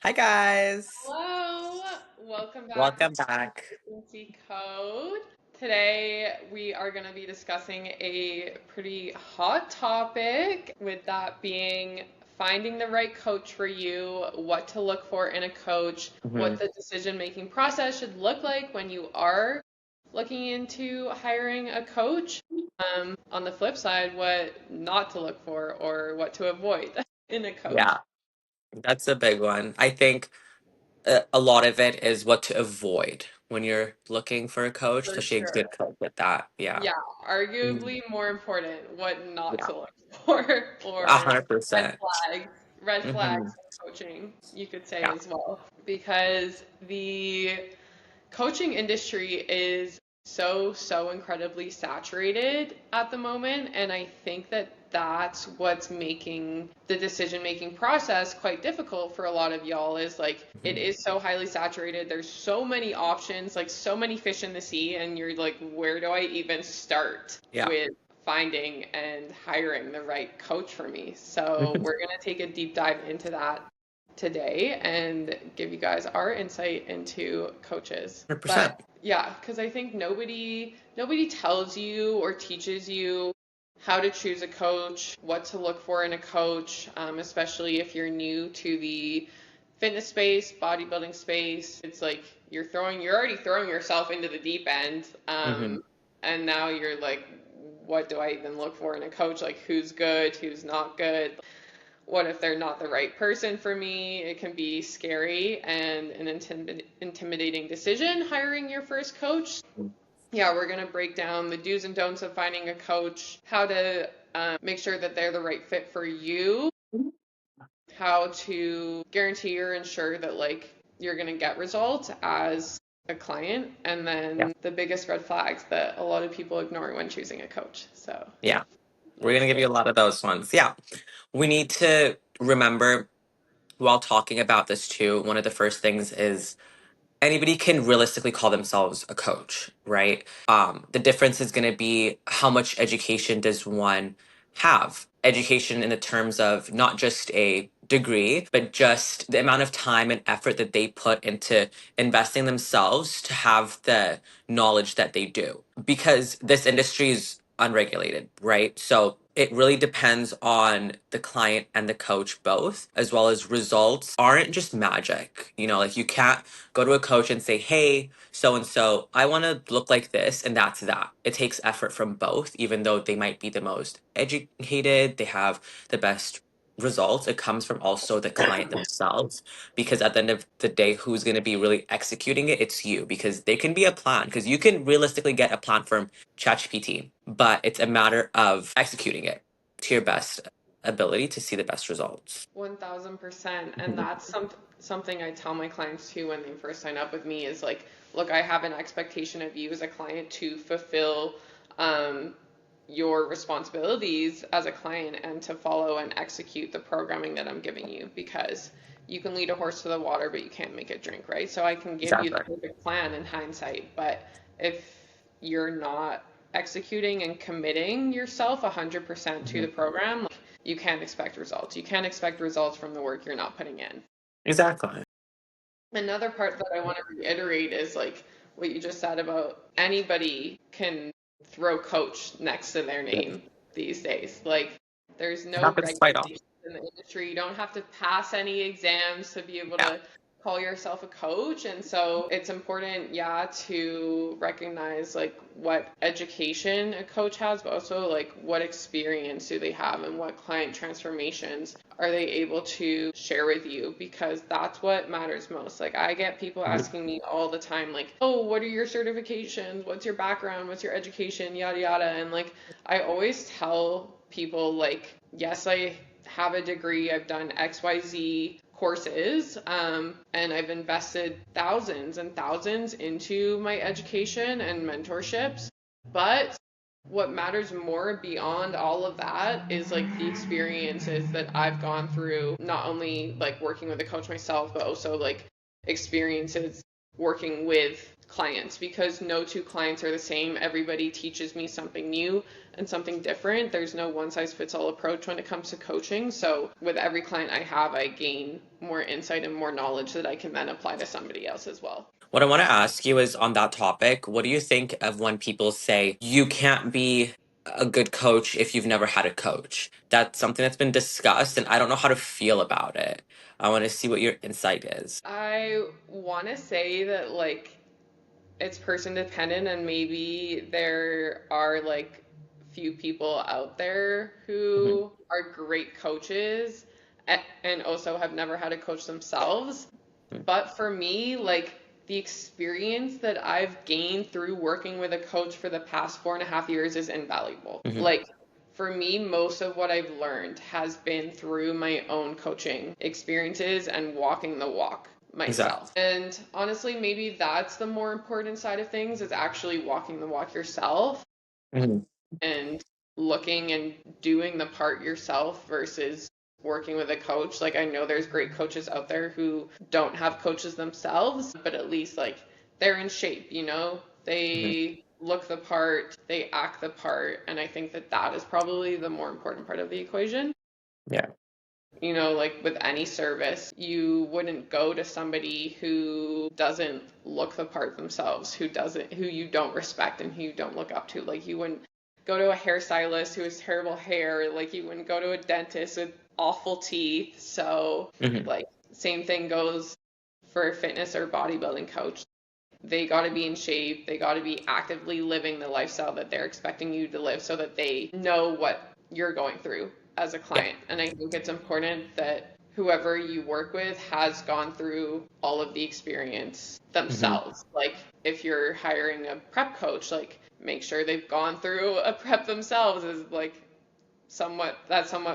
Hi guys. Hello, welcome back to Welcome back. Consistency Code. Today we are going to be discussing a pretty hot topic, with that being finding the right coach for you, what to look for in a coach, what hmm the decision-making process should look like when you are looking into hiring a coach. On the flip side, what not to look for or what to avoid in a coach. Yeah, that's a big one. I think a lot of it is what to avoid when you're looking for a coach, For especially a sure. good coach with that. Yeah. Yeah, Mhm. arguably more important what not Yeah. to look for, A or hundred red percent. flags, red Mm-hmm. flags in coaching, you could say Yeah. as well. Because the coaching industry is so incredibly saturated at the moment, and I think that that's what's making the decision making process quite difficult for a lot of y'all. Is like it hmm is so highly saturated, there's so many options, like so many fish in the sea, and you're like, where do I even start Yeah. with finding and hiring the right coach for me? So we're going to take a deep dive into that today and give you guys our insight into coaches. But 100%. yeah, because I think nobody tells you or teaches you how to choose a coach, what to look for in a coach, especially if you're new to the fitness space, bodybuilding space. It's like you're already throwing yourself into the deep end, hmm and now you're like, what do I even look for in a coach? Like, who's good, who's not good? What if they're not the right person for me? It can be scary and an intimidating decision hiring your first coach. Yeah, we're going to break down the do's and don'ts of finding a coach, how to make sure that they're the right fit for you, how to guarantee or ensure that like you're going to get results as a client, and Yeah. then the biggest red flags that a lot of people ignore when choosing a coach. So, Yeah. We're let's gonna give get you a lot of those ones. Yeah. We need to remember while talking about this too, one of the first things is anybody can realistically call themselves a coach, right? The difference is going to be how much education does one have? Education in the terms of not just a degree, but just the amount of time and effort that they put into investing themselves to have the knowledge that they do. Because this industry is unregulated, right? So it really depends on the client and the coach both, as well as results aren't just magic. Like you can't go to a coach and say, hey, so and so, I want to look like this, and that's that. It takes effort from both, even though they might be the most educated, they have the best results. It comes from also the client themselves, because at the end of the day, who's going to be really executing it? It's you, because they can be a plan, because you can realistically get a plan from ChatGPT, but it's a matter of executing it to your best ability to see the best results. 1000%. And Mhm. that's something I tell my clients too when they first sign up with me is like, look, I have an expectation of you as a client to fulfill um, your responsibilities as a client and to follow and execute the programming that I'm giving you, because you can lead a horse to the water, but you can't make it drink, right? So I can give you the Exactly. perfect plan in hindsight, but if you're not executing and committing yourself 100% to the Mhm. program, you can't expect results. You can't expect results from the work you're not putting in. Exactly. Another part that I want to reiterate is like what you just said about anybody can throw coach next to their Yeah. name these days. Like there's It no happens quite often. regulations in the industry. You don't have to pass any exams to be able Yeah. to call yourself a coach. And so it's important, yeah, to recognize like what education a coach has, but also like what experience do they have and what client transformations are they able to share with you, because that's what matters most. Like I get people Mhm. asking me all the time like, "Oh, what are your certifications? What's your background? What's your education? Yada yada." And like I always tell people like, "Yes, I have a degree. I've done XYZ courses, and I've invested thousands and thousands into my education and mentorships. But what matters more beyond all of that is like the experiences that I've gone through, not only like working with a coach myself, but also like experiences working with clients because no two clients are the same. Everybody teaches me something new and something different. There's no one size fits all approach when it comes to coaching. So with every client I have, I gain more insight and more knowledge that I can then apply to somebody else as well. What I want to ask you is on that topic, what do you think of when people say you can't be a good coach if you've never had a coach? That's something that's been discussed, and I don't know how to feel about it. I want to see what your insight is. I want to say that like it's person dependent and maybe there are like few people out there Hmm. who are great coaches and also have never had a coach themselves. But for me, like the experience that I've gained through working with a coach for the past 4.5 years is invaluable. Hmm. Like for me, most of what I've learned has been through my own coaching experiences and walking the walk myself. Exactly. And honestly, maybe that's the more important side of things is actually walking the walk yourself Hmm. and looking and doing the part yourself versus working with a coach. Like I know there's great coaches out there who don't have coaches themselves, but at least like they're in shape, you know? Hmm. They look the part, they act the part, and I think that that is probably the more important part of the equation. Yeah. You know, like with any service, you wouldn't go to somebody who doesn't look the part themselves, who you don't respect and who you don't look up to. Like you wouldn't go to a hairstylist who has terrible hair, like you wouldn't go to a dentist with awful teeth. So, Hmm. like, same thing goes for a fitness or bodybuilding coach. They got to be in shape. They got to be actively living the lifestyle that they're expecting you to live so that they know what you're going through as a Yeah. client. And I think it's important that whoever you work with has gone through all of the experience Hmm. themselves. Like if you're hiring a prep coach, like make sure they've gone through a prep themselves is like somewhat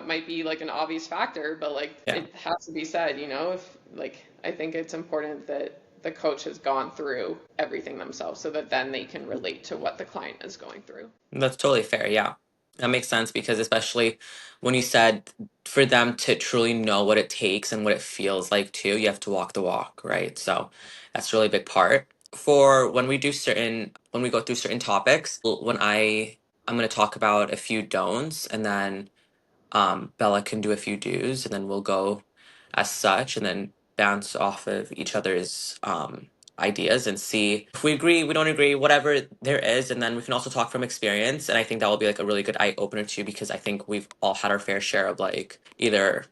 might be like an obvious factor, but like Yeah. it has to be said, you know, if like I think it's important that the coach has gone through everything themselves so that then they can relate to what the client is going through. That's totally fair. Yeah. That makes sense because especially when you said for them to truly know what it takes and what it feels like too, you have to walk the walk, right? So that's a really big part. For when we go through certain topics, I'm going to talk about a few don'ts and then Bella can do a few do's, and then we'll go as such, and then bounce off of each other's ideas and see if we agree, we don't agree, whatever there is, and then we can also talk from experience. And I think that will be like a really good eye opener too, because I think we've all had our fair share of like either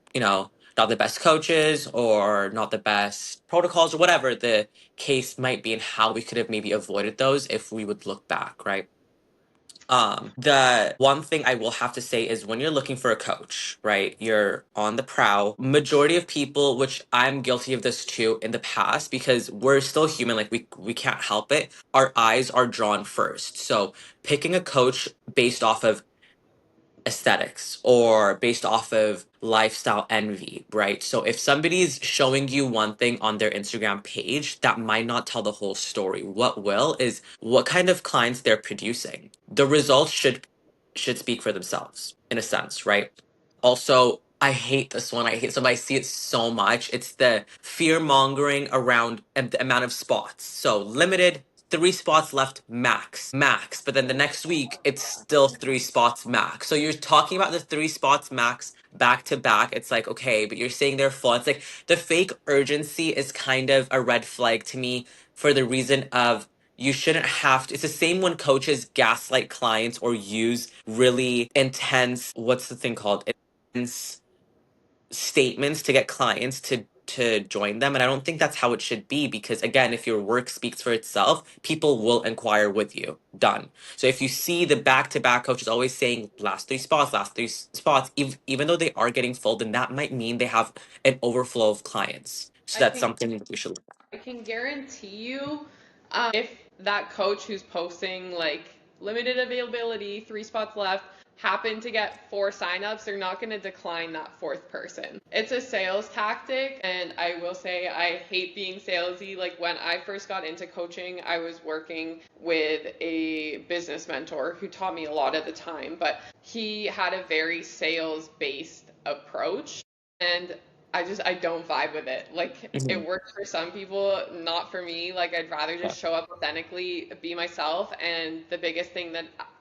not the best coaches or not the best protocols or whatever the case might be, and how we could have maybe avoided those if we would look back, right? The one thing I will have to say is when you're looking for a coach, right? You're on the prowl. Majority of people, which I'm guilty of this too in the past, because we're still human, like we can't help it. Our eyes are drawn first. So picking a coach based off of aesthetics or based off of lifestyle envy, right? So if somebody's showing you one thing on their Instagram page, that might not tell the whole story. What will is what kind of clients they're producing. The results should speak for themselves in a sense, right? Also, I hate this one. I see it so much. It's the fear mongering around the amount of spots. So limited, 3 spots left max. But then the next week, it's still 3 spots max. So you're talking about the 3 spots max back to back. It's like, okay, but you're saying they're full. It's like the fake urgency is kind of a red flag to me for the reason of you shouldn't have to. It's the same when coaches gaslight clients or use really intense, what's the thing called? Intense statements to get clients to join them, and I don't think that's how it should be, because again, if your work speaks for itself, people will inquire with you. Done. So if you see the back-to-back coaches always saying last 3 spots, even though they are getting full, then that might mean they have an overflow of clients, so I that's can something that we should. I can guarantee you, if that coach who's posting like limited availability, 3 spots left, happen to get 4 signups, they're not going to decline that fourth person. It's a sales tactic, and I will say I hate being salesy. Like when I first got into coaching, I was working with a business mentor who taught me a lot at the time, but he had a very sales based approach. And I don't vibe with it. Like Hmm. it works for some people, not for me. Like I'd rather Yeah. just show up authentically, be myself. And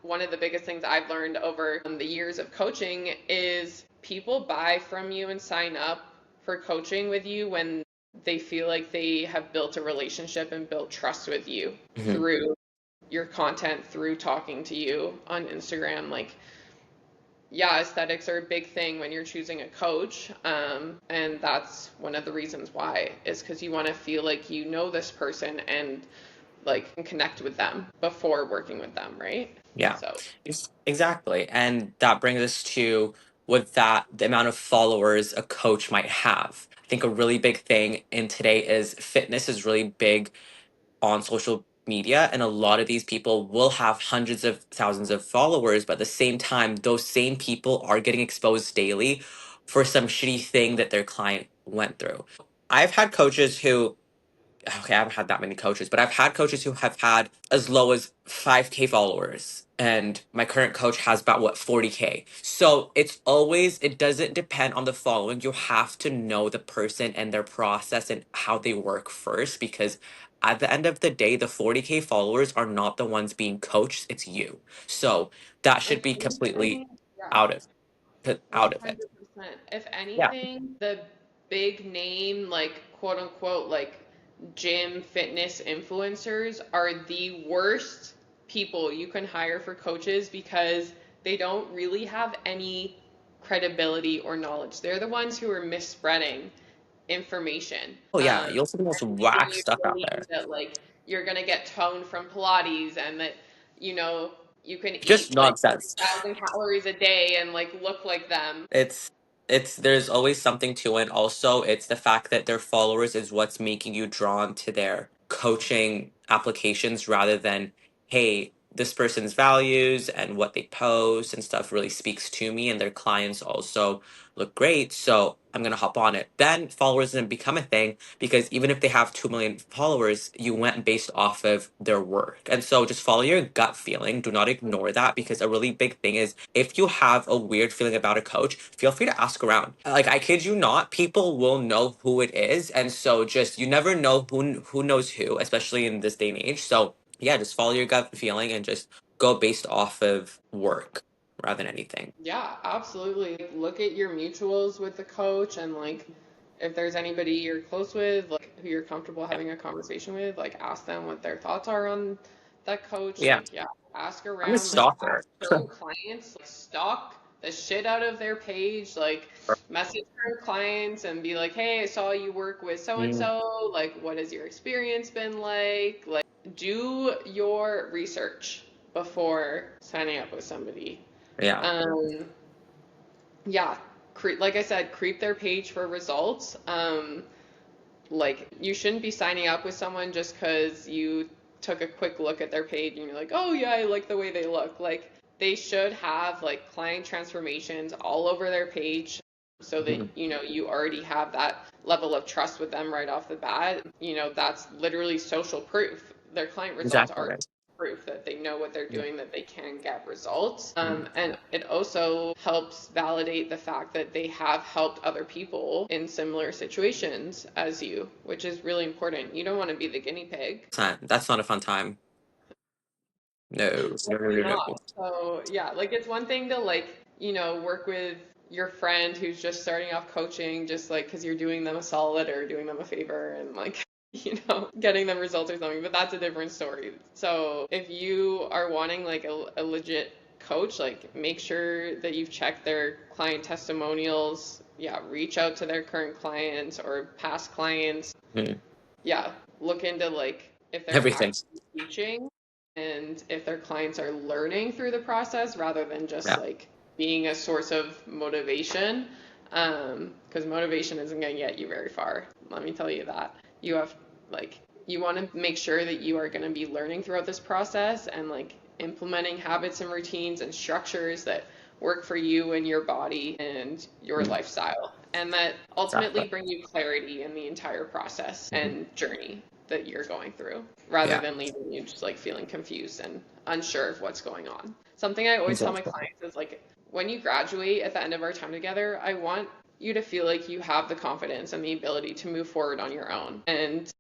one of the biggest things I've learned over the years of coaching is people buy from you and sign up for coaching with you when they feel like they have built a relationship and built trust with you Hmm. through your content, through talking to you on Instagram. Like yeah, aesthetics are a big thing when you're choosing a coach. And that's one of the reasons why is because you want to feel like you know this person and like can connect with them before working with them, right? Yeah, So exactly. And that brings us to with that, the amount of followers a coach might have. I think a really big thing in today is fitness is really big on social media, and a lot of these people will have hundreds of thousands of followers, but at the same time those same people are getting exposed daily for some shitty thing that their client went through. I've had coaches who, okay, I haven't had that many coaches, but I've had coaches who have had as low as 5K followers. And my current coach has about what, 40K. So it doesn't depend on the following. You have to know the person and their process and how they work first, because at the end of the day, the 40K followers are not the ones being coached, it's you. So that should if be completely anything, yeah, out of out of it. 100%. If Yeah. anything, the big name, like quote unquote, like gym fitness influencers are the worst people you can hire for coaches because they don't really have any credibility or knowledge. They're the ones who are misspreading information. Oh yeah, you'll see the most And leading whack you stuff to out there. believe that like you're gonna get toned from Pilates and that you know you can Just eat like nonsense. 1,000 calories a day and like look like them. It's there's always something to it. Also, it's the fact that their followers is what's making you drawn to their coaching applications rather than, hey, this person's values and what they post and stuff really speaks to me, and their clients also look great, so I'm gonna hop on it. Then followers didn't become a thing because even if they have 2 million followers, you went based off of their work. And so just follow your gut feeling. Do not ignore that, because a really big thing is if you have a weird feeling about a coach, feel free to ask around. Like, I kid you not, people will know who it is. And so just, you never know who knows who, especially in this day and age. So yeah, just follow your gut feeling and just go based off of work rather than anything. Yeah, absolutely. Like, look at your mutuals with the coach and like if there's anybody you're close with, like who you're comfortable Yeah. having a conversation with, like ask them what their thoughts are on that coach. Yeah. Like, yeah, ask I'm a around, like stalker. ask current clients, like stalk the shit out of their page, like message current clients and be like, hey, I saw you work with so and Mm, so. Like, what has your experience been like? Like, do your research before signing up with somebody. yeah. Um, yeah, like I said, creep their page for results. Like you shouldn't be signing up with someone just because you took a quick look at their page and you're like, oh yeah, I like the way they look. Like they should have like client transformations all over their page so that Mhm. you already have that level of trust with them right off the bat. That's literally social proof. Their client results Exactly are right. proof that they know what they're Yeah. doing, that they can get results. Mhm. And it also helps validate the fact that they have helped other people in similar situations as you, which is really important. You don't want to be the guinea pig. That's not a fun time. No, no, no, Definitely no, not. no. So yeah, like it's one thing to like, work with your friend who's just starting off coaching, just like because you're doing them a solid or doing them a favor and like, getting them results or something, but that's a different story. So if you are wanting like a legit coach, like make sure that you've checked their client testimonials. Yeah, reach out to their current clients or past clients. Mhm. Yeah, look into like if they're Everything. actually teaching and if their clients are learning through the process rather than just Yeah. like being a source of motivation. Because motivation isn't going to get you very far. Let me tell you that. You have like you want to make sure that you are going to be learning throughout this process and like implementing habits and routines and structures that work for you and your body and your Mhm. lifestyle, and that ultimately Exactly. bring you clarity in the entire process Mhm. and journey that you're going through, rather Yeah. than leaving you just like feeling confused and unsure of what's going on. Something I always tell my Exactly. clients is like, when you graduate at the end of our time together, I want you to feel like you have the confidence and the ability to move forward on your own and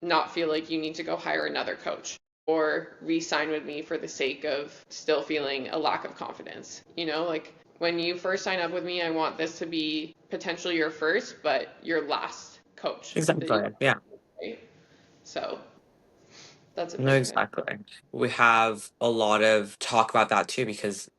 not feel like you need to go hire another coach or re-sign with me for the sake of still feeling a lack of confidence. You know, like when you first sign up with me, I want this to be potentially your first, but your last coach that you Exactly. Yeah. have, right? So that's a No, big thing. exactly. We have a lot of talk about that too because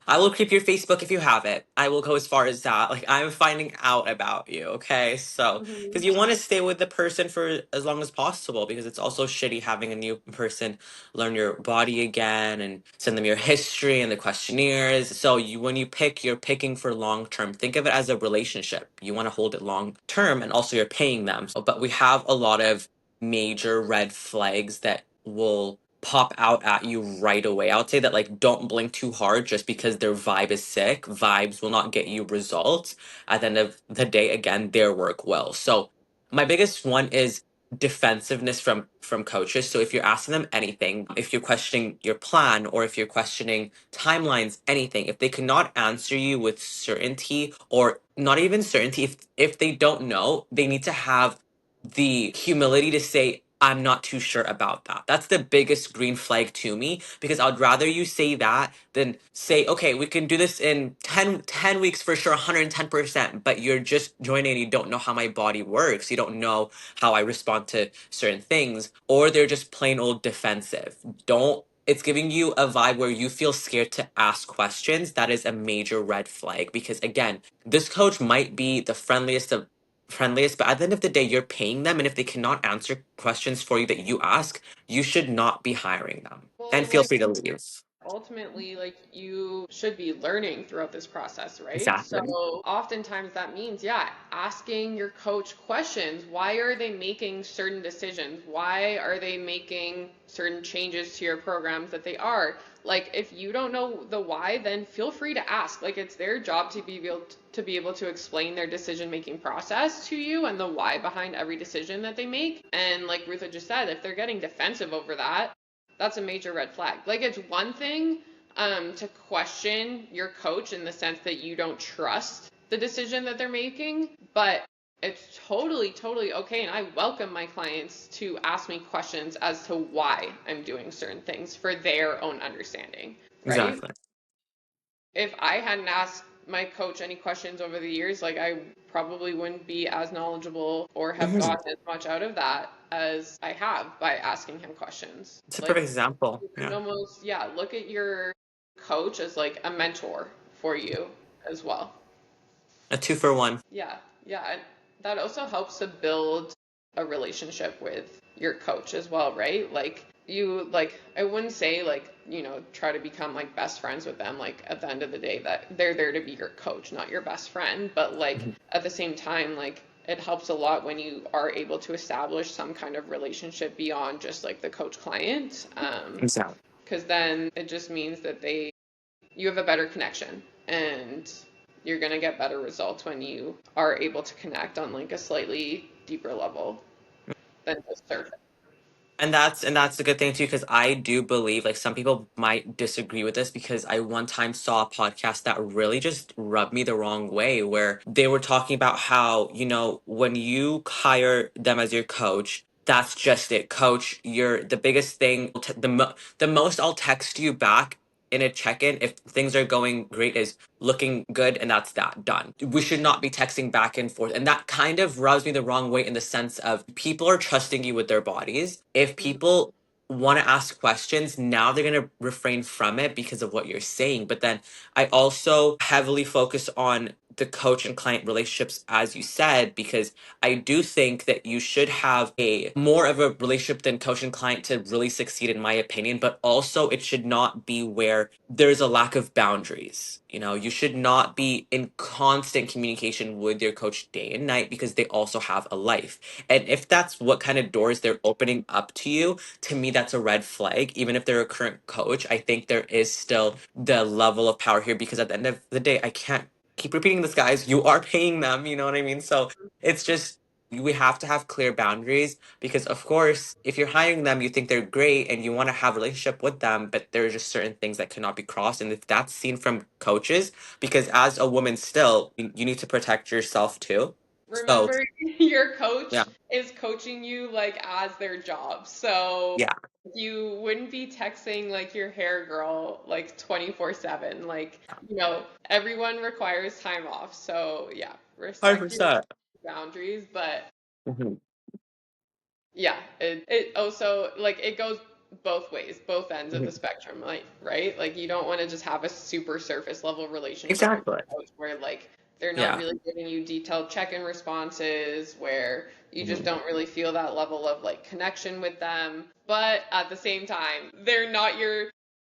I will keep your Facebook if you have it. I will go as far as that. Like, I'm finding out about you, okay? So, because Hmm. you want to stay with the person for as long as possible, because it's also shitty having a new person learn your body again and send them your history and the questionnaires. So, when you pick, you're picking for long term. Think of it as a relationship. You want to hold it long term, and also you're paying them. So, but we have a lot of major red flags that will pop out at you right away. I would say that, like, don't blink too hard just because their vibe is sick. Vibes will not get you results. At the end of the day, again, their work will. So my biggest one is defensiveness from coaches. So if you're asking them anything, if you're questioning your plan or if you're questioning timelines, anything, if they cannot answer you with certainty or not even certainty, if they don't know, they need to have the humility to say, I'm not too sure about that. That's the biggest green flag to me because I'd rather you say that than say, okay, we can do this in 10 weeks for sure, 110%, but you're just joining and you don't know how my body works. You don't know how I respond to certain things, or they're just plain old defensive. Don't It's giving you a vibe where you feel scared to ask questions. That is a major red flag because, again, this coach might be the friendliest, but at the end of the day, you're paying them, and if they cannot answer questions for you that you ask, you should not be hiring them. Well, And feel like free to leave. ultimately, like you should be learning throughout this process, right? So Exactly. oftentimes that means, yeah, asking your coach questions. Why are they making certain decisions? Why are they making certain changes to your programs that they are? Like if you don't know the why, then feel free to ask. Like it's their job to be able to explain their decision making process to you and the why behind every decision that they make. And like Rutha just said, if they're getting defensive over that, that's a major red flag. Like it's one thing to question your coach in the sense that you don't trust the decision that they're making, but it's totally okay. And I welcome my clients to ask me questions as to why I'm doing certain things for their own understanding, right? Exactly. If I hadn't asked my coach any questions over the years, like I probably wouldn't be as knowledgeable or have Mhm. gotten as much out of that as I have by asking him questions. It's a Like perfect example. you can Yeah. almost, yeah, look at your coach as like a mentor for you as well. A two for one. Yeah, yeah. And that also helps to build a relationship with your coach as well, right? Like you like I wouldn't say like, try to become like best friends with them. Like at the end of the day that they're there to be your coach, not your best friend. But like Mhm. at the same time, like it helps a lot when you are able to establish some kind of relationship beyond just like the coach client. Exactly. Because then it just means that you have a better connection and you're going to get better results when you are able to connect on like a slightly deeper level than just surface. And that's a good thing too, because I do believe, like, some people might disagree with this, because I one time saw a podcast that really just rubbed me the wrong way, where they were talking about how, when you hire them as your coach, that's just it, coach. You're the biggest thing. The most I'll text you back in a check-in if things are going great is looking good, and that's that, done. We should not be texting back and forth, and that kind of rubs me the wrong way, in the sense of people are trusting you with their bodies. If people want to ask questions, now they're going to refrain from it because of what you're saying. But then I also heavily focus on the coach and client relationships, as you said, because I do think that you should have a more of a relationship than coach and client to really succeed, in my opinion. But also, it should not be where there's a lack of boundaries. You should not be in constant communication with your coach day and night, because they also have a life. And if that's what kind of doors they're opening up to you, to me, that's a red flag. Even if they're a current coach, I think there is still the level of power here, because at the end of the day, I can't keep repeating this, guys. You are paying them, you know what I mean? So it's just we have to have clear boundaries because of course if you're hiring them you think they're great and you want to have a relationship with them, but there's just certain things that cannot be crossed, and if that's seen from coaches, because as a woman still you need to protect yourself too. So Remember, your yeah, coach is coaching you like as their job. So yeah, you wouldn't be texting like your hair girl like 24/7. Like, everyone requires time off. So yeah, respect your 100%. boundaries, but Hmm. yeah, it also like it goes both ways, both ends of the Hmm. spectrum, like, right? Like you don't want to just have a super surface level relationship with Exactly. your coach where like they're not Yeah. really giving you detailed check-in responses, where you just Hmm. don't really feel that level of like connection with them. But at the same time, they're not your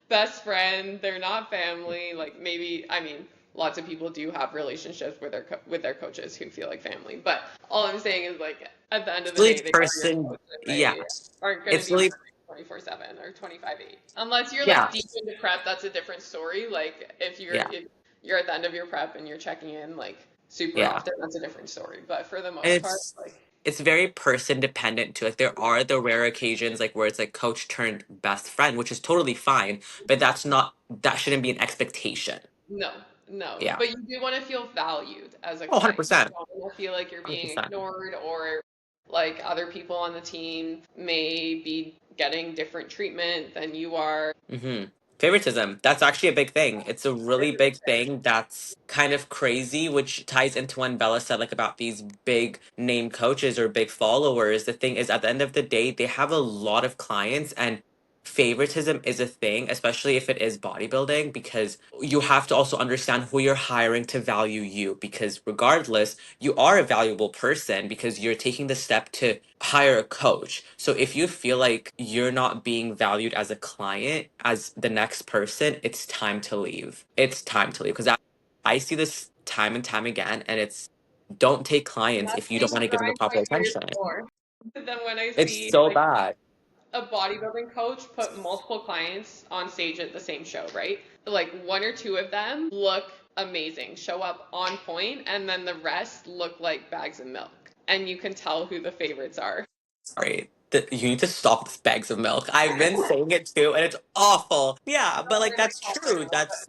best friend, they're not family. Like maybe, I mean, lots of people do have relationships with their coaches who feel like family. But all I'm saying is like at the end of It's the really day, each they are your person. coach and Yeah, they aren't going to it's be really. 24/7 or 25/8. Unless you're Yeah, like deep into prep, that's a different story. Like yeah, if you're at the end of your prep and you're checking in like super yeah. often, that's a different story. But for the And most part, like it's very person dependent too. Like there are the rare occasions like where it's like coach turned best friend, which is totally fine, but that shouldn't be an expectation. no, no. Yeah. But you do want to feel valued as a Oh, client. You 100%. don't want to feel like you're being 100%. ignored or like other people on the team may be getting different treatment than you are. Hmm. Favoritism. That's actually a big thing. It's a really big thing that's kind of crazy, which ties into when Bella said like about these big name coaches or big followers. The thing is, at the end of the day, they have a lot of clients, and favoritism is a thing, especially if it is bodybuilding, because you have to also understand who you're hiring to value you, because regardless, you are a valuable person because you're taking the step to hire a coach. So if you feel like you're not being valued as a client, as the next person, it's time to leave. It's time to leave because I see this time and time again, and it's don't take clients if you don't Nothing want to give them the grinds my proper gears attention. more than when I It's see so like bad. a bodybuilding coach put multiple clients on stage at the same show, right? Like one or two of them look amazing, show up on point, and then the rest look like bags of milk. And you can tell who the favorites are. Sorry. You need to stop with bags of milk. I've been saying it too, and it's awful. Yeah, but like Sorry, my that's toddler true. knows.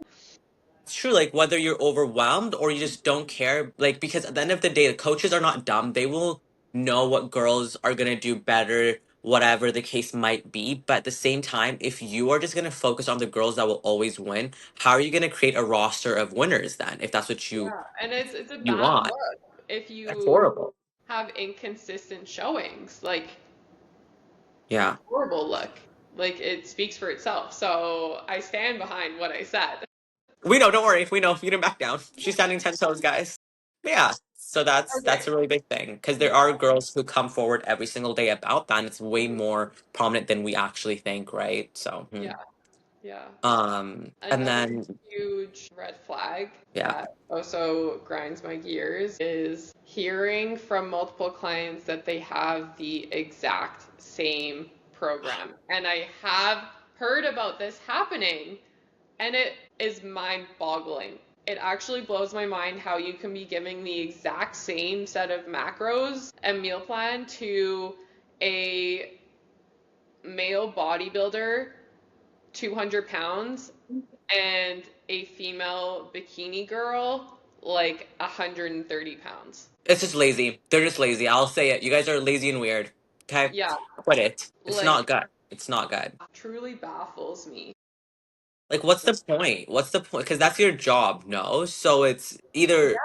It's true, like whether you're overwhelmed or you just don't care, like because at the end of the day, the coaches are not dumb. They will know what girls are gonna do better, whatever the case might be. But at the same time, if you are just gonna focus on the girls that will always win, how are you gonna create a roster of winners then? If that's what Yeah, and it's a you bad want, look if that's you horrible. have inconsistent showings. Like it's a Yeah, horrible look. Like it speaks for itself. So I stand behind what I said. we know. Don't worry, we know. You didn't back down. She's standing 10 toes, guys. But yeah, so that's Okay. a really big thing because there Yeah. are girls who come forward every single day about that, and it's way more prominent than we actually think, right? So, Yeah. Yeah. and Another then huge red flag yeah, that also grinds my gears is hearing from multiple clients that they have the exact same program. And I have heard about this happening, and it is mind-boggling. It actually blows my mind how you can be giving the exact same set of macros and meal plan to a male bodybuilder, 200 pounds, and a female bikini girl, like 130 pounds. it's just lazy. They're just lazy. I'll say it. You guys are lazy and weird. Okay, Yeah, quit it. It's like not good. It's not good. truly baffles me. Like, what's the point? What's the point? Because that's your job, no? So it's either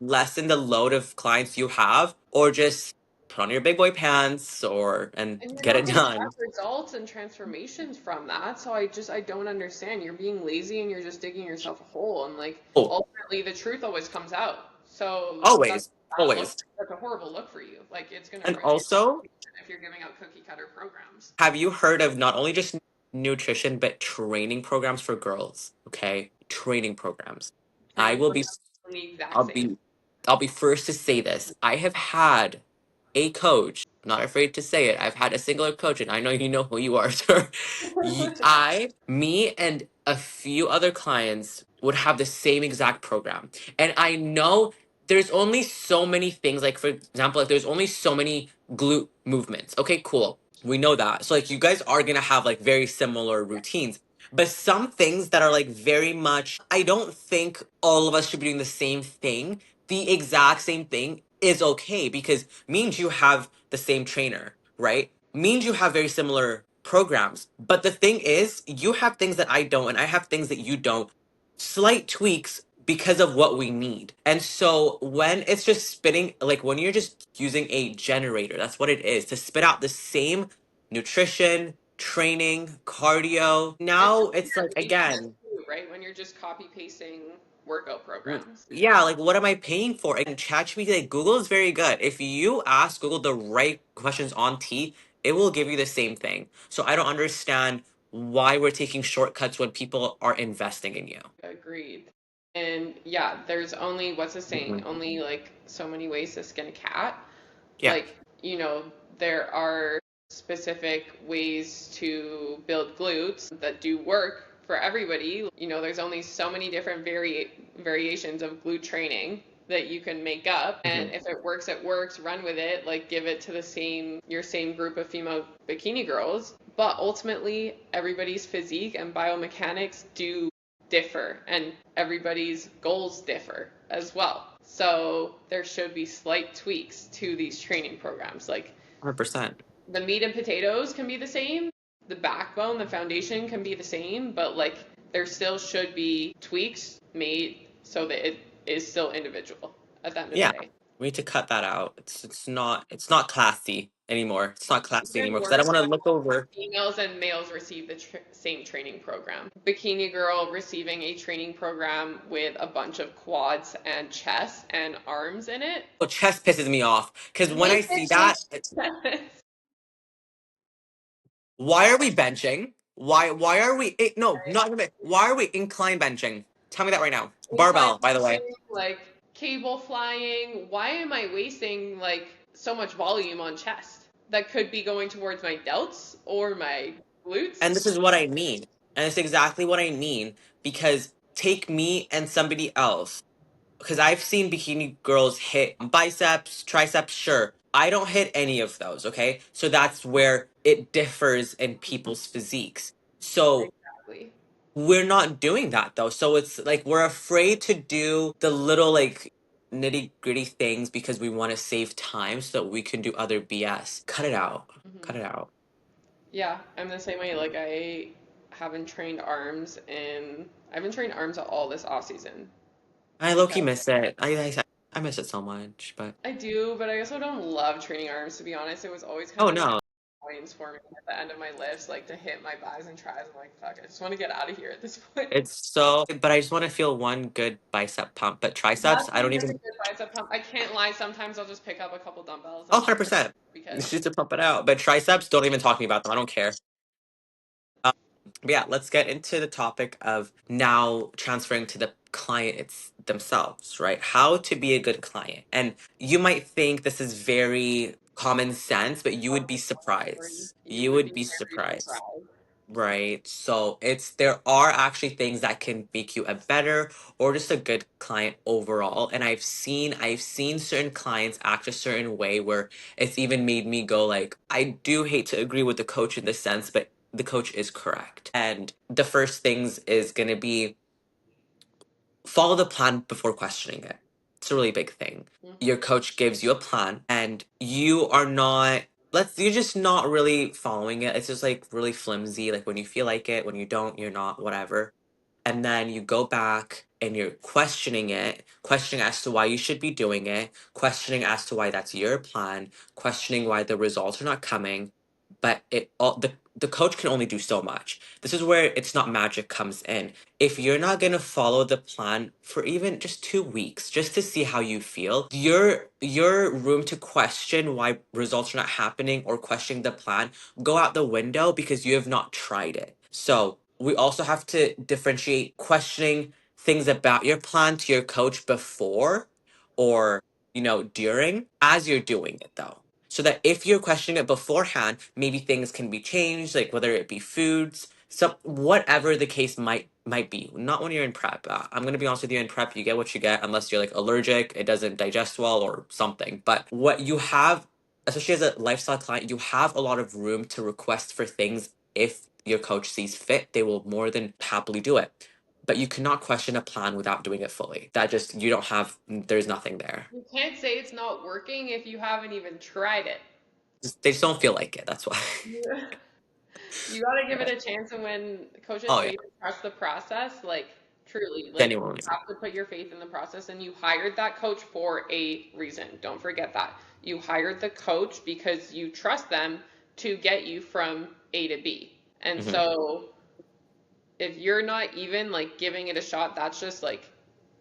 lessen the load of clients you have, or just put on your big boy pants, or and And you're get not it going to done. get results and transformations from that. So I don't understand. You're being lazy and you're just digging yourself a hole. And like Oh, ultimately the truth always comes out. So that's always, a bad look. always. That's a horrible look for you. Like it's going to And ruin your also, reputation if you're giving out cookie cutter programs. have you heard of not only just nutrition but training programs for girls? Okay, training programs. I Training will be programs are the exact I'll same. be I'll be first to say this. I have had a coach, I'm not afraid to say it. I've had a singular coach, and I know you know who you are, sir. Me and a few other clients would have the same exact program. And I know there's only so many things, like for example, like there's only so many glute movements. Okay, cool, we know that. So like you guys are gonna have like very similar routines, but some things that are like very much, I don't think all of us should be doing the same thing, the exact same thing is okay, because means you have the same trainer, right? Means you have very similar programs, but the thing is you have things that I don't and I have things that you don't, slight tweaks because of what we need. And so when it's just spitting, like when you're just using a generator, that's what it is, to spit out the same nutrition, training, cardio. And Now it's like, variations again, too, right? When you're just copy pasting workout programs. yeah, like what am I paying for? And ChatGPT, like Google is very good. If you ask Google the right questions on T, it will give you the same thing. So I don't understand why we're taking shortcuts when people are investing in you. Agreed. And yeah, there's only, what's the saying? Mhm. Only like so many ways to skin a cat. Yeah. Like, there are specific ways to build glutes that do work for everybody. There's only so many different variations of glute training that you can make up. And Mhm. if it works, it works. Run with it. Like, give it to your same group of female bikini girls. But ultimately, everybody's physique and biomechanics do differ, and everybody's goals differ as well. So there should be slight tweaks to these training programs. Like, 100%. the meat and potatoes can be the same, the backbone, the foundation can be the same, but like there still should be tweaks made so that it is still individual at the end of the Yeah. day. We need to cut that out. It's not classy anymore. It's not classy Even anymore because I don't worse want to when look over. females and males receive the same training program. Bikini girl receiving a training program with a bunch of quads and chest and arms in it Oh, chest pisses me off because when I makes see it that, make sense. why are we benching? Why are we no, not even why are we incline benching? Tell me that right now. Incline Barbell, by the way. benching, like cable flying. Why am I wasting like so much volume on chest that could be going towards my delts or my glutes? And this is what I mean. And it's exactly what I mean because take me and somebody else. Because I've seen bikini girls hit biceps, triceps, sure. I don't hit any of those, okay? So that's where it differs in people's physiques. So Exactly. we're not doing that though. So it's like we're afraid to do the little like nitty gritty things because we want to save time so that we can do other BS. Cut it out. Cut Hmm. it out. Yeah, I'm the same way. Like I haven't trained arms at all this off season I low key because miss it. I miss it so much, but I do, but I also don't love training arms to be honest. It was always kind oh of like no. points for me at the end of my lifts, like to hit my buys and tries. I'm like, fuck, I just want to get out of here at this point. It's so, but I just want to feel one good bicep pump. But triceps, I Nothing don't like a even. good bicep pump. I can't lie. Sometimes I'll just pick up a couple dumbbells Oh, and just 100%. because. It's just to pump it out. But triceps, don't even talk to me about them. I don't care. But yeah, let's get into the topic of now transferring to the client themselves, right? How to be a good client. And you might think this is very common sense, but you would be surprised. You You would would be be very surprised. surprised. Right. So there are actually things that can make you a better or just a good client overall. And I've seen certain clients act a certain way where it's even made me go like, I do hate to agree with the coach in this sense, but the coach is correct. And the first things is gonna be follow the plan before questioning it. It's a really big thing. Your Hmm. coach gives you a plan and you're just not really following it. It's just like really flimsy. Like when you feel like it, when you don't, you're not, whatever. And then you go back and you're questioning it, questioning as to why you should be doing it, questioning as to why that's your plan, questioning why the results are not coming. But the coach can only do so much. This is where it's not magic comes in. If you're not gonna follow the plan for even just 2 weeks, just to see how you feel, your room to question why results are not happening or questioning the plan go out the window because you have not tried it. So we also have to differentiate questioning things about your plan to your coach before or during as you're doing it though. So that if you're questioning it beforehand, maybe things can be changed, like whether it be foods, So whatever the case might be, not when you're in prep. I'm gonna be honest with you. In prep, you get what you get, unless you're like allergic, it doesn't digest well, or something. But what you have, especially as a lifestyle client, you have a lot of room to request for things if your coach sees fit. They will more than happily do it. But you cannot question a plan without doing it fully. That just you don't have. There's nothing there. You can't say it's not working if you haven't even tried it. They just don't feel like it. That's why. You got to give it Yeah. a chance, and when coaches Oh say yeah. to trust the process, like truly, like you Genuinely. have to put your faith in the process, and you hired that coach for a reason. Don't forget that. You hired the coach because you trust them to get you from A to B. And Hmm. so if you're not even like giving it a shot, that's just like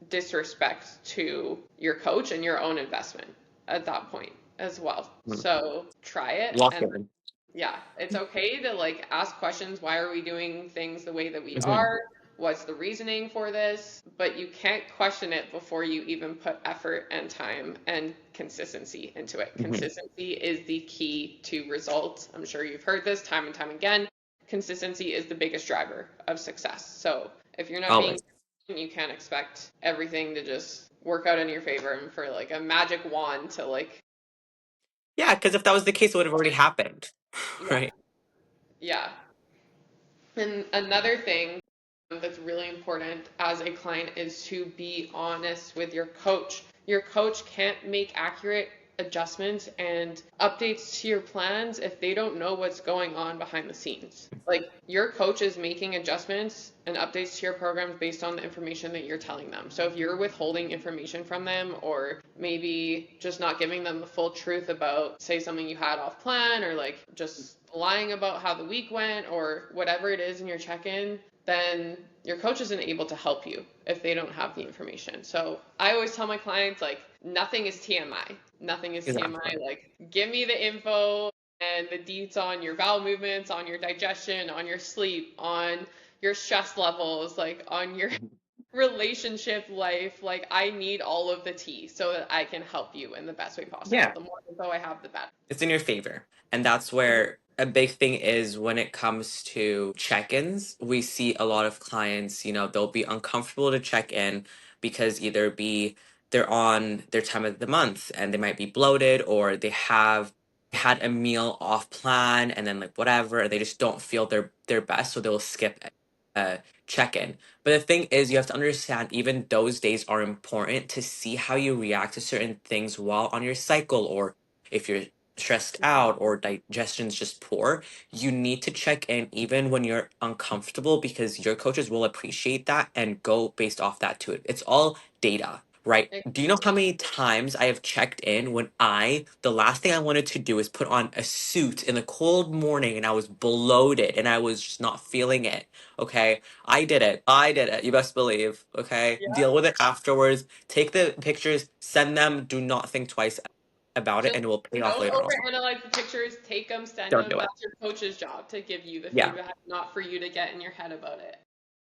disrespect to your coach and your own investment at that point as well. So try it, Walk and in. yeah, it's okay to like ask questions. Why are we doing things the way that we Hmm. are? What's the reasoning for this? But you can't question it before you even put effort and time and consistency into it. Hmm. Consistency is the key to results. I'm sure you've heard this time and time again. Consistency is the biggest driver of success. So if you're not being Always. consistent, you can't expect everything to just work out in your favor and for like a magic wand to like, Yeah, because if that was the case, it would have already happened, yeah, right? yeah. And another thing that's really important as a client is to be honest with your coach. Your coach can't make accurate adjustments and updates to your plans if they don't know what's going on behind the scenes. Like your coach is making adjustments and updates to your programs based on the information that you're telling them. So if you're withholding information from them or maybe just not giving them the full truth about say something you had off plan or like just lying about how the week went or whatever it is in your check-in, then your coach isn't able to help you if they don't have the information. So I always tell my clients like nothing is TMI. Nothing is Exactly. TMI. Like give me the info and the deets on your bowel movements, on your digestion, on your sleep, on your stress levels, like on your Mhm. relationship life. Like I need all of the tea so that I can help you in the best way possible. Yeah, The more info I have, the better. it's in your favor. And that's where a big thing is when it comes to check-ins. We see a lot of clients, they'll be uncomfortable to check in because either be they're on their time of the month and they might be bloated, or they have had a meal off plan and then like whatever, they just don't feel their best, so they'll skip a check-in. But the thing is, you have to understand even those days are important to see how you react to certain things while on your cycle, or if you're stressed out or digestion's just poor. You need to check in even when you're uncomfortable, because your coaches will appreciate that and go based off that too. It's all data, right? Do you know how many times I have checked in when the last thing I wanted to do is put on a suit in the cold morning and I was bloated and I was just not feeling it? Okay. I did it. I did it. You best believe. Okay. Yeah. Deal with it afterwards. Take the pictures, send them. Do not think twice about it, Just and it will pay off don't later on. overanalyze the pictures. Take them, send Don't them. do it. That's your coach's job to give you the Yeah. feedback, not for you to get in your head about it.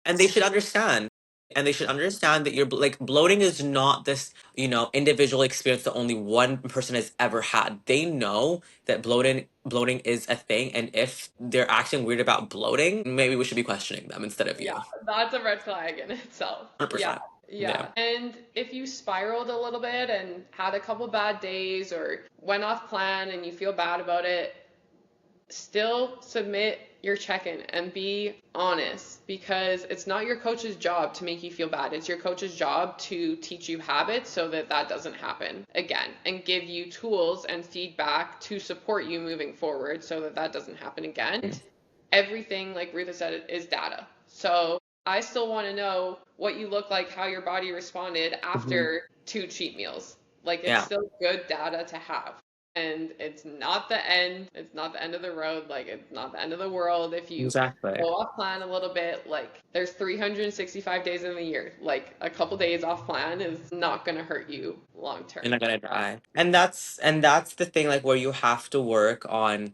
And they should understand. And they should understand that you're like bloating is not this, individual experience that only one person has ever had. They know that bloating is a thing, and if they're acting weird about bloating, maybe we should be questioning them instead of Yeah, you. that's a red flag in itself. Yeah, 100%. yeah. Yeah. And if you spiraled a little bit and had a couple bad days or went off plan and you feel bad about it, still submit your check-in and be honest, because it's not your coach's job to make you feel bad. It's your coach's job to teach you habits so that that doesn't happen again and give you tools and feedback to support you moving forward so that that doesn't happen again. Mm. Everything, like Ruth said, is data. So I still want to know what you look like, how your body responded Mhm. after two cheat meals. Like it's Yeah, still good data to have. And it's not the end. It's not the end of the road. Like it's not the end of the world if you exactly. go off plan a little bit. Like there's 365 days in the year. Like a couple days off plan is not going to hurt you long You're term. not gonna die. And that's the thing, like where you have to work on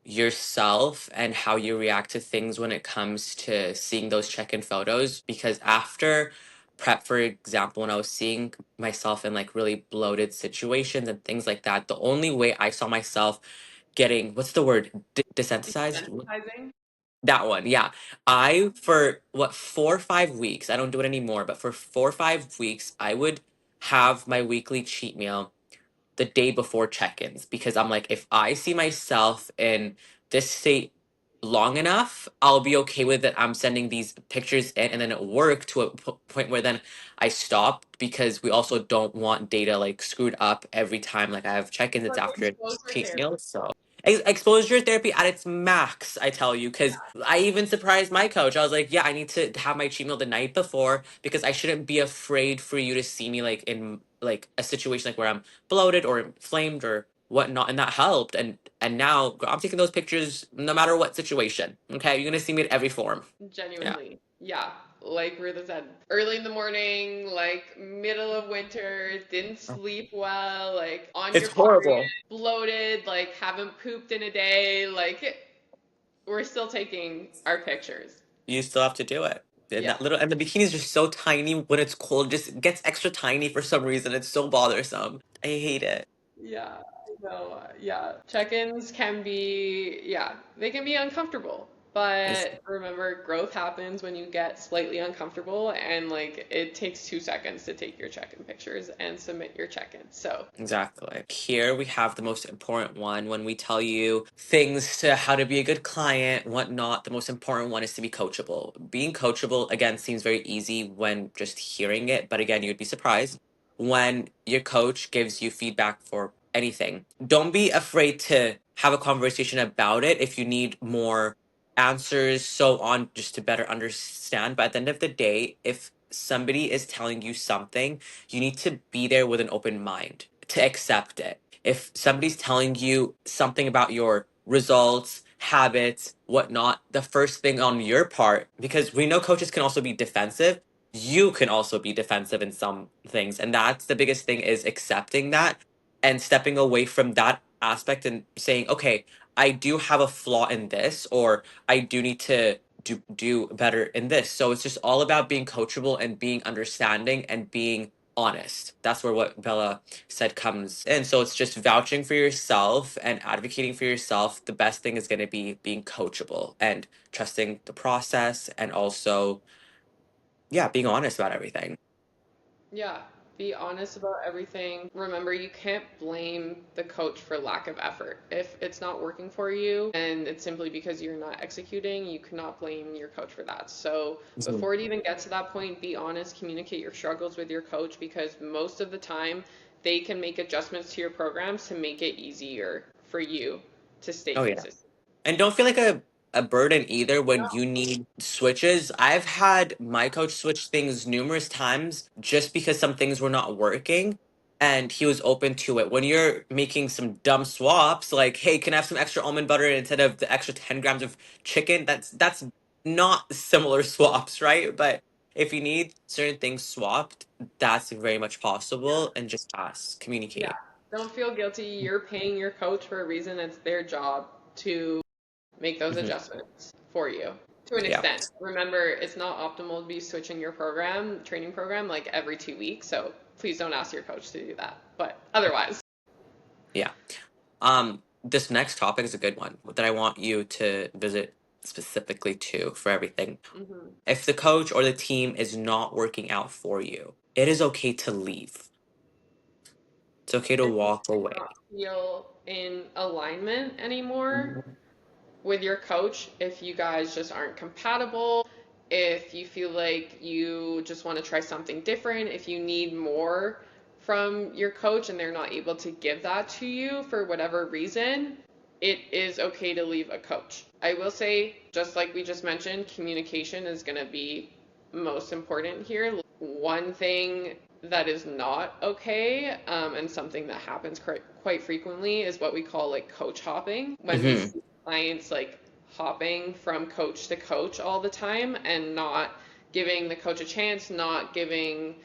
yourself and how you react to things when it comes to seeing those check-in photos. Because after prep, for example, when I was seeing myself in like really bloated situations and things like that, the only way I saw myself getting, what's the word, desensitized. Desensitizing. That one, yeah. I, for what, 4 or 5 weeks, I don't do it anymore, but for 4 or 5 weeks, I would have my weekly cheat meal the day before check-ins because I'm like, if I see myself in this state long enough, I'll be okay with it. I'm sending these pictures in, and then it worked to a point where then I stopped because we also don't want data like screwed up every time. Like I have check-ins, it's Like after a exposure cheat therapy. meal, so. Exposure therapy at its max, I tell you, because I even surprised my coach. I was like, "Yeah, I need to have my cheat meal the night before because I shouldn't be afraid for you to see me like in like a situation like where I'm bloated or inflamed or whatnot," and that helped. And now I'm taking those pictures no matter what situation. Okay, you're gonna see me at every form. Yeah, Genuinely. Yeah. Like Rutha said, early in the morning, like middle of winter, didn't sleep well, like on it's your period, horrible. bloated, like haven't pooped in a day, like we're still taking our pictures. You still have to do it. And Yeah. that little and the bikini is just so tiny when it's cold. It just gets extra tiny for some reason. It's so bothersome. I hate it. Yeah, no, yeah. Check-ins can be, yeah, they can be uncomfortable. It's But remember, growth happens when you get slightly uncomfortable, and like it takes 2 seconds to take your check-in pictures and submit your check-in. So, exactly. Here we have the most important one when we tell you things to how to be a good client, whatnot. The most important one is to be coachable. Being coachable, again, seems very easy when just hearing it, but again, you'd be surprised when your coach gives you feedback for anything. Don't be afraid to have a conversation about it if you need more answers, so on, just to better understand. But at the end of the day, if somebody is telling you something, you need to be there with an open mind to accept it. If somebody's telling you something about your results, habits, whatnot, the first thing on your part, because we know coaches can also be defensive, you can also be defensive in some things. And that's the biggest thing is accepting that and stepping away from that aspect and saying, okay, I do have a flaw in this, or I do need to do better in this. So it's just all about being coachable and being understanding and being honest. That's where what Bella said comes in. So it's just vouching for yourself and advocating for yourself. The best thing is going to be being coachable and trusting the process and also, yeah, being honest about everything. yeah, be honest about everything. Remember, you can't blame the coach for lack of effort. If it's not working for you and it's simply because you're not executing, you cannot blame your coach for that. So, Mhm. before it even gets to that point, be honest, communicate your struggles with your coach because most of the time they can make adjustments to your programs to make it easier for you to stay Oh, yeah. consistent. And don't feel like a burden either when you need switches. I've had my coach switch things numerous times just because some things were not working and he was open to it. When you're making some dumb swaps, like, hey, can I have some extra almond butter instead of the extra 10 grams of chicken? That's not similar swaps, right? But if you need certain things swapped, that's very much possible and just ask, Yeah. communicate. Don't feel guilty. You're paying your coach for a reason. It's their job to make those Hmm. adjustments for you to an Yeah. extent. Remember, it's not optimal to be switching your training program, like every 2 weeks. So please don't ask your coach to do that. But otherwise, Yeah. This next topic is a good one that I want you to visit specifically to for everything. mhm. If the coach or the team is not working out for you, it is okay to leave. It's okay to If you walk do away. not feel in alignment anymore Mhm. with your coach, if you guys just aren't compatible, if you feel like you just want to try something different, if you need more from your coach and they're not able to give that to you for whatever reason, it is okay to leave a coach. I will say, just like we just mentioned, communication is going to be most important here. One thing that is not okay, and something that happens quite frequently is what we call like coach hopping. When we Mhm. see clients like hopping from coach to coach all the time and not giving the coach a chance, not giving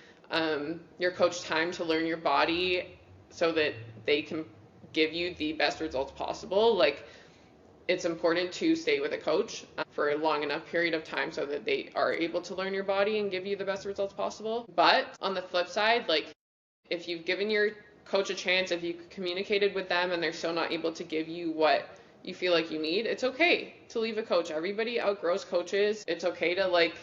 your coach time to learn your body so that they can give you the best results possible. Like it's important to stay with a coach for a long enough period of time so that they are able to learn your body and give you the best results possible. But on the flip side, like if you've given your coach a chance, if you communicated with them and they're still not able to give you what you feel like you need, it's okay to leave a coach. Everybody outgrows coaches. It's okay to like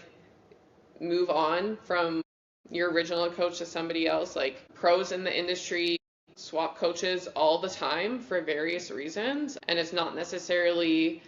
move on from your original coach to somebody else. Like pros in the industry swap coaches all the time for various reasons, and it's not necessarily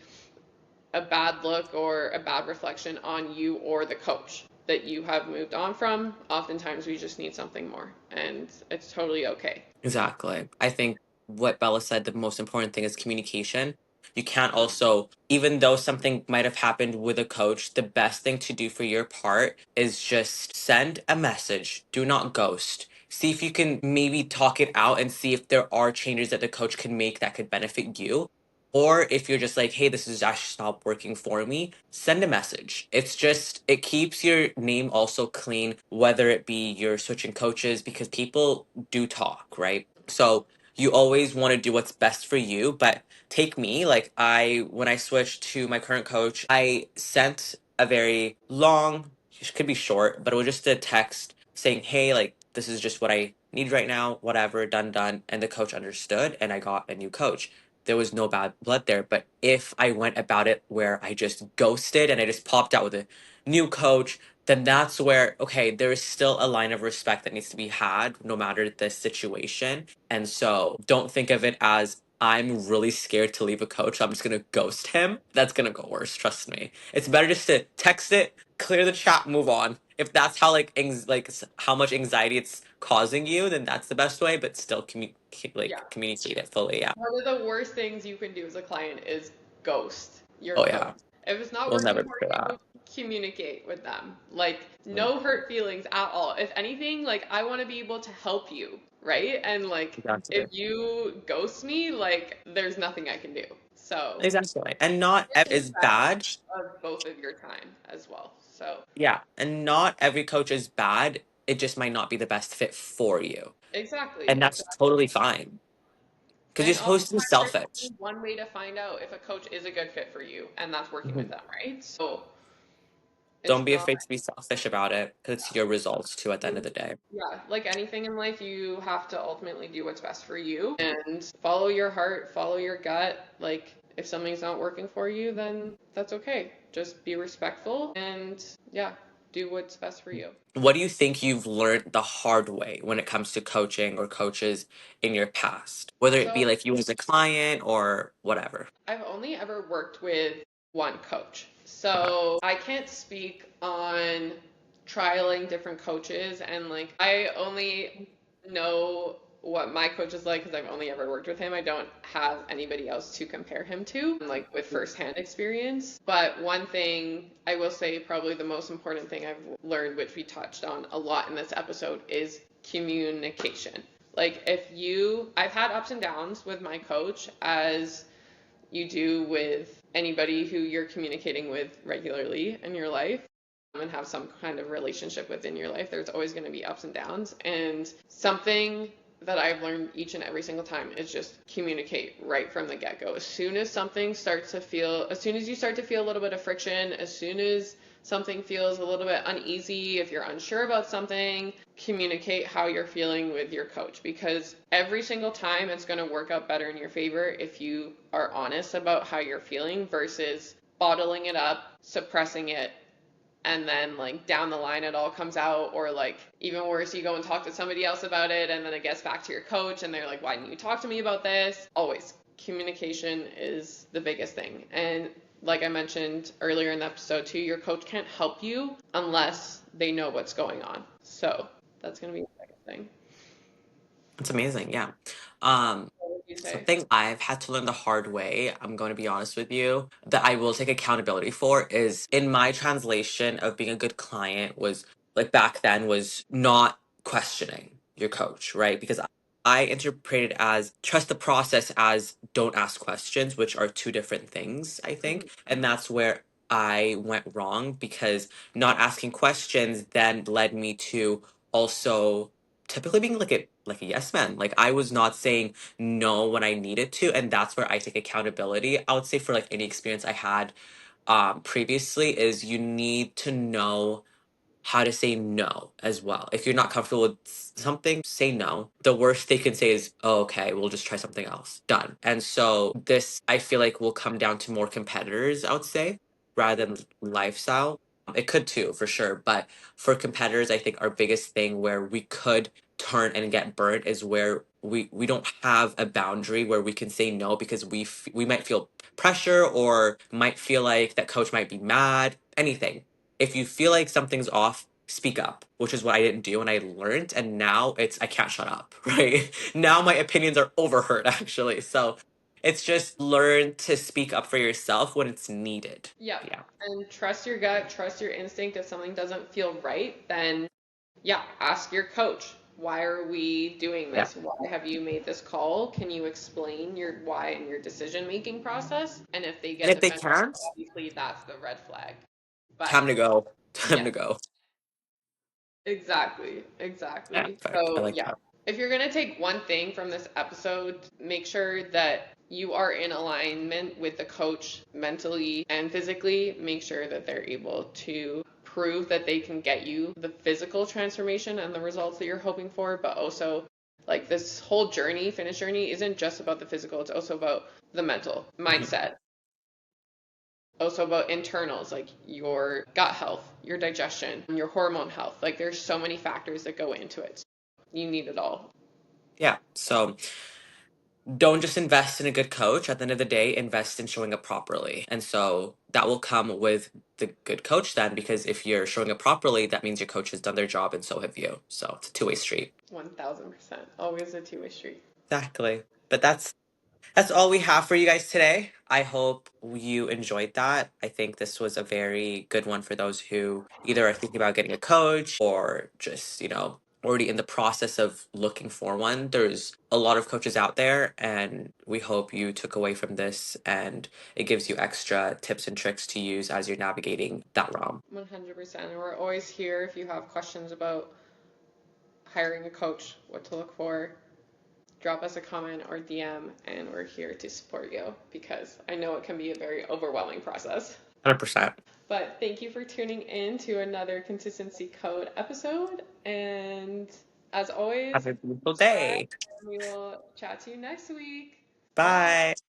a bad look or a bad reflection on you or the coach that you have moved on from. Oftentimes we just need something more, and it's totally okay. Exactly. I think what Bella said, the most important thing is communication. You can't also, even though something might have happened with a coach, the best thing to do for your part is just send a message. Do not ghost. See if you can maybe talk it out and see if there are changes that the coach can make that could benefit you. Or if you're just like, hey, this is actually stopped working for me, send a message. It's just, it keeps your name also clean, whether it be you're switching coaches, because people do talk, right? So you always want to do what's best for you. But take me, like when I switched to my current coach, I sent a very long, it could be short, but it was just a text saying, hey, like, this is just what I need right now, whatever, done, done. And the coach understood, and I got a new coach. There was no bad blood there. But if I went about it where I just ghosted and I just popped out with a new coach, then that's where, okay, there is still a line of respect that needs to be had no matter the situation. And so don't think of it as I'm really scared to leave a coach, so I'm just gonna ghost him. That's gonna go worse, trust me. It's better just to text it, clear the chat, move on. If that's how how much anxiety it's causing you, then that's the best way, but still Yeah. communicate it fully, yeah. One of the worst things you can do as a client is ghost your Oh coach. yeah. If it's not We'll working never for do you, that. communicate with them. Like, Mm, no hurt feelings at all. If anything, like, I want to be able to help you, right? And, like, if exactly. you ghost me, like, there's nothing I can do. So, Exactly. And not is respect bad. of both of your time as well. So, Yeah. And not every coach is bad. It just might not be the best fit for you. exactly, And that's exactly. totally fine. Because you're And supposed to be oftentimes there's selfish. only one way to find out if a coach is a good fit for you, and that's working with Mhm. them, right? So, it's Don't be not. afraid to be selfish about it because it's your results too at the end of And the day. yeah, like anything in life, you have to ultimately do what's best for you and follow your heart, follow your gut. Like, if something's not working for you, then that's okay. Just be respectful and yeah, do what's best for you. What do you think you've learned the hard way when it comes to coaching or coaches in your past? Whether it be So, like you as a client or whatever. I've only ever worked with one coach. Okay. So, I can't speak on trialing different coaches and like I only know what my coach is like because I've only ever worked with him. I don't have anybody else to compare him to, like with firsthand experience. But one thing I will say, probably the most important thing I've learned, which we touched on a lot in this episode, is communication. Like, I've had ups and downs with my coach as you do with anybody who you're communicating with regularly in your life and have some kind of relationship within your life. There's always going to be ups and downs. And something that I've learned each and every single time is just communicate right from the get go. As soon as you start to feel a little bit of friction, as soon as something feels a little bit uneasy, if you're unsure about something, communicate how you're feeling with your coach because every single time it's going to work out better in your favor if you are honest about how you're feeling versus bottling it up, suppressing it, and then like down the line it all comes out, or like even worse, you go and talk to somebody else about it and then it gets back to your coach and they're like, why didn't you talk to me about this? Always communication is the biggest thing. And like I mentioned earlier in the episode too, your coach can't help you unless they know what's going on. So that's going to be the biggest thing. It's amazing, yeah. Um, What would you say? Something I've had to learn the hard way, I'm going to be honest with you, that I will take accountability for is in my translation of being a good client was like back then was not questioning your coach, right? Because I interpreted as trust the process as don't ask questions, which are two different things, I think. And that's where I went wrong because not asking questions then led me to also typically being like a yes man. Like I was not saying no when I needed to, and that's where I take accountability. I would say for like any experience I had previously is you need to know how to say no as well. If you're not comfortable with something, say no. The worst they can say is, oh, okay, we'll just try something else. Done. And so this, I feel like, will come down to more competitors, I would say, rather than lifestyle. It could too, for sure. But for competitors, I think our biggest thing where we could turn and get burnt is where we don't have a boundary where we can say no because we might feel pressure or might feel like that coach might be mad, anything. If you feel like something's off, speak up, which is what I didn't do and I learned. And now it's, I can't shut up, right? Now my opinions are overheard, actually. So it's just learn to speak up for yourself when it's needed. Yeah. Yeah. And trust your gut, trust your instinct. If something doesn't feel right, then yeah, ask your coach. Why are we doing Yeah. this? Why have you made this call? Can you explain your why and your decision making process? And if they And get if they defensive, can't, obviously that's the red flag. But time to go. Time yeah, to go. exactly, Yeah, exactly. perfect. I So, like yeah, that. if you're going to take one thing from this episode, make sure that you are in alignment with the coach mentally and physically. Make sure that they're able to prove that they can get you the physical transformation and the results that you're hoping for, but also like this whole journey, finish journey, isn't just about the physical, it's also about the mental Mhm. mindset, also about internals like your gut health, your digestion, your hormone health. Like there's so many factors that go into it. You need it all. Yeah. So don't just invest in a good coach. At the end of the day, invest in showing up properly. And so that will come with the good coach then, because if you're showing up properly, that means your coach has done their job and so have you. So it's a two-way street. 1000%. Always a two-way street. Exactly. But that's all we have for you guys today. I hope you enjoyed that. I think this was a very good one for those who either are thinking about getting a coach or just, already in the process of looking for one. There's a lot of coaches out there, and we hope you took away from this and it gives you extra tips and tricks to use as you're navigating that realm. 100%. And we're always here if you have questions about hiring a coach, what to look for. Drop us a comment or DM, and we're here to support you because I know it can be a very overwhelming process. 100%. But thank you for tuning in to another Consistency Code episode. And as always, Have a beautiful subscribe, day. and we will chat to you next week. Bye. Bye.